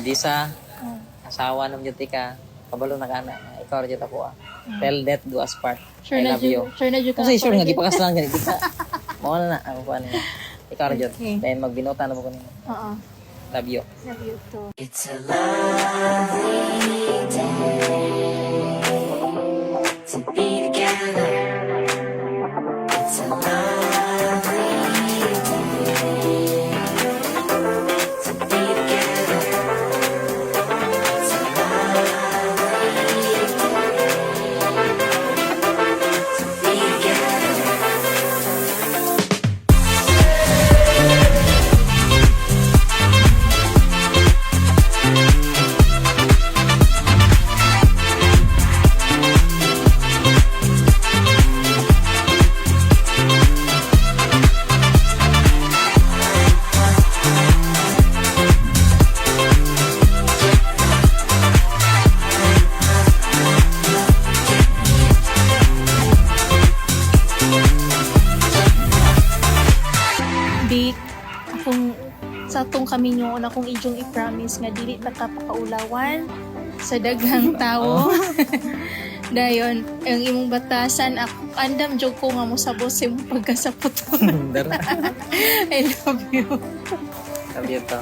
Disa, asawa ng beauty ka, kabalo na ka na, ikaw rin ako Tell death do us part. Sure I na love you. Sure na ka. Kasi sure nga, gipakas lang ganit. Mawala na, ako pa niya. Ikaw rin Okay. Then magbinota na po ko niya. Oo. Love you. Love you too. It's a lovely day to be together. It's a lovely day to be together. It's a lovely day to be together. Di akong sa atong kami nyo na kung inyong i-promise nga dili ta ka pakaulawan sa daghang tao. Dayon, ang imong batasan ako andam jud ko nga mo sa boss imong pagkasapot. Dara. I love you. Love you to.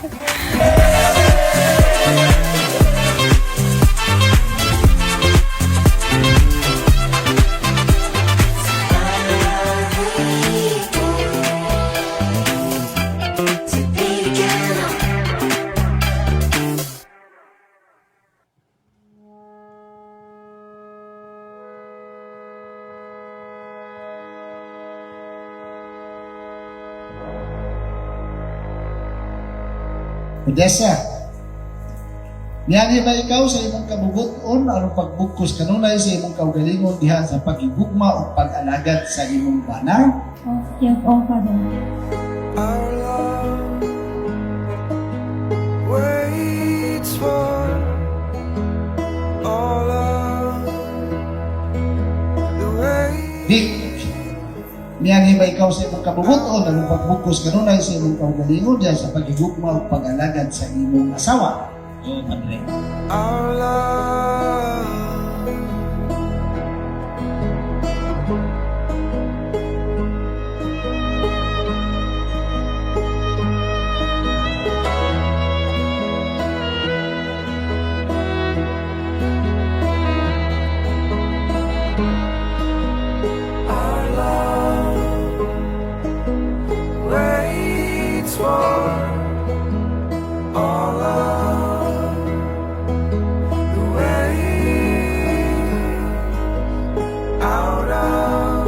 To be together. Odessa, niyani ba ikaw sa imong kabubuton aron pagbukos kanunay sa imong kaugalingon diha sa pagigugma o pag-alagad sa imong bana? Yes, Father. Our love waits for all of the way. Di, niyani ba ikaw sa imong kabubuton aron pagbukos kanunay sa imong kaugalingon diha sa pagigugma o pag-alagad sa imong asawa? Oo, Padre. Our love Our love waits for all of the way out of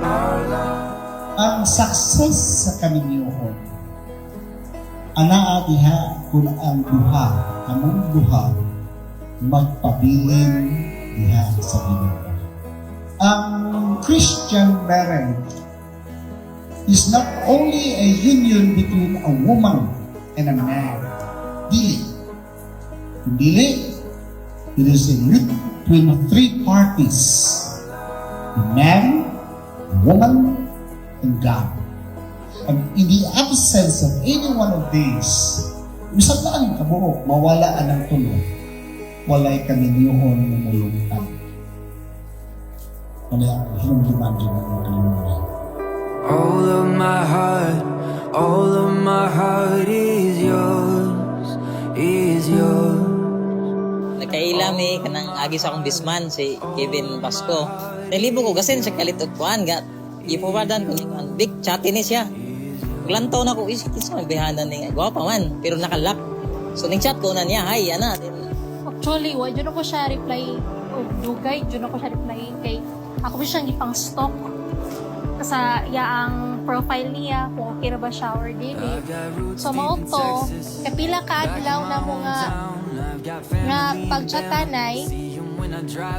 our love. Ang success sa kaminyoon anaa diha kung ang duha among duha magpabilin diha sa Ginoo. Ang Christian marriage is not only a union between a woman and a man. Dili, it is a union between three parties: the man, the woman, and God. And in the absence of any one of these, bisag na ang kabuok, mawala ang tulong, walay kaminyohon ng mulungtan. Kaya ang hinumduman din ng mga kalimutan. All of my heart is yours, is yours. Nagkailami kanang agi sa akong bisman si Kevin Pasco. Nalibo ko kasi sa kalit og kuan ga. Ipuwadan ko big chatty ni siya. Lantaw na ko isip sa nagbihanan ni gwapa man pero nakalock. So ning chat ko na niya, "Hi, ana." Actually, wa jud ako siya reply o dugay jud ako siya reply kay ako ba siyang ipang stalk sa yaang profile niya kung okay ra ba siya or dili. So mao to kapila ka adlaw na mo nga pagchatanay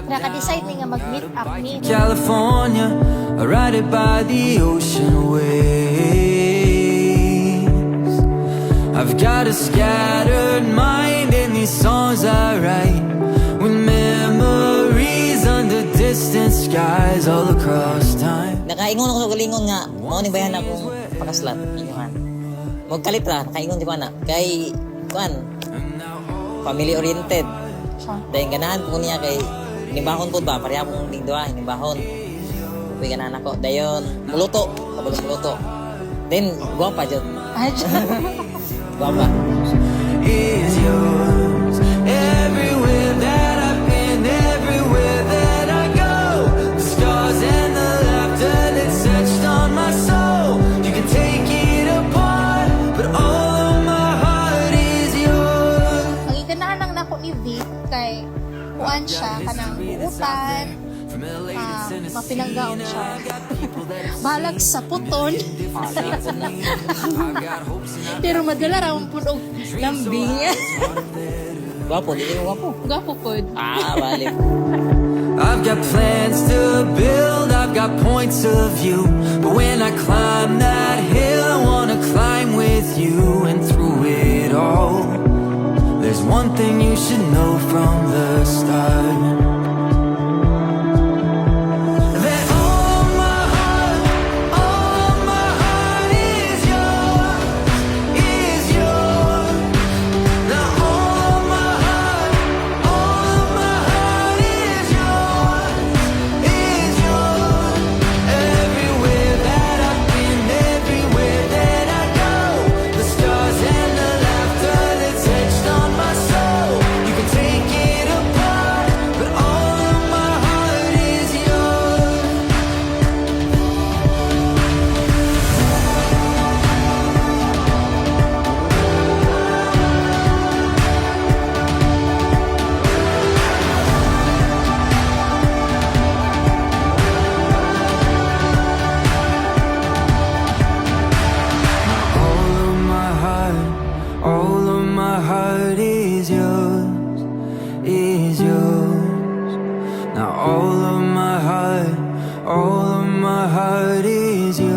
naka-decide ni nga mag-meet up ni. California, I ride it by the ocean waves. I've got a scattered mind and these songs I write with memories under distant skies all across time. nakaingon ako sa galingon nga, mao ni bayan akong pakaslat. Ayun. Magkalit ra, nakaingon di ba na? Kay, kuan, family oriented. Dahil ganahan ko niya kay, hinibahon po ba? Pareha akong nigdoa, hinibahon. Uy, ganahan ako. Dayon, muluto. Kabulong muluto. Then, guwapa dyan. Guwapa. Is yours. Everywhere that I've been, everywhere that I go, the scars and the laughter that's etched on my soul. You can take it apart, but all of my heart is yours. Ang iganahan lang nako ni Vic kay kuan siya kanang buutan, mapinanggaon siya. Balag sa puton. Pero madala ra ang punog lambing. Guwapo, di kayo guwapo. Gapo pod. Balik. I've got plans to build, I've got points of view. But when I climb that hill, I wanna climb with you. And through it all, there's one thing you should know from the start. That all my heart is yours, is yours. Now all my heart is yours, is yours. Everywhere that I've been, everywhere that I go, the stars and the laughter that's etched on my soul. You can take it apart, but all of my heart is yours. All of my heart is yours, is yours. Now all of my heart is yours.